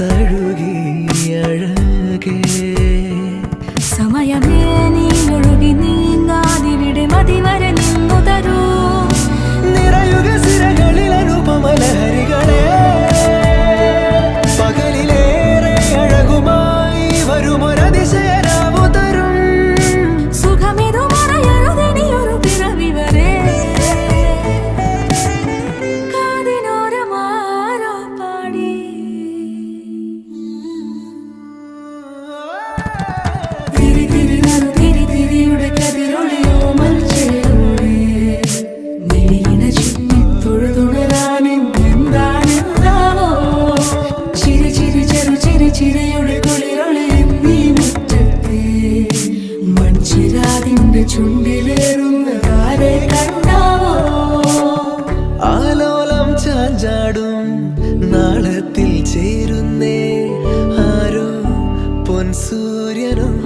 തഴുകി അഴകേ സമയമേ നീ ഒഴുകി നീങ്ങാതിവിടെ മതിവരെ നിന്നു തരൂ നിറയുക സിരകളിൽ അനുപമലഹരികളെ പകലിലേറെ അഴകുമായി വരുമൊരതിശയരാവു തരും സുഖമിതു മറയരുതിനിയൊരു പിറവി വരെ കാതിനോരമാരോ പാടി തിരി തിരി നറു തിരി തിരിയുടെ കതിരൊളിയോ മൽച്ചേരോടെ മിഴിയിണ ചുറ്റി തൊഴുതുണരാനെന്താണെന്താവോ ചിരി ചിരി ചെറു ചിരി ചിരിയുടെ കുളിരൊളി നീ മുറ്റത്തെ മൺചിരാതിന്റെ ചുണ്ടിലേറുന്നതാരെ കണ്ടാവോ ആലോലം ചാഞ്ചാടും നാളത്തിൽ ചേരുന്നേ ആരോ പൊൻസൂര്യനും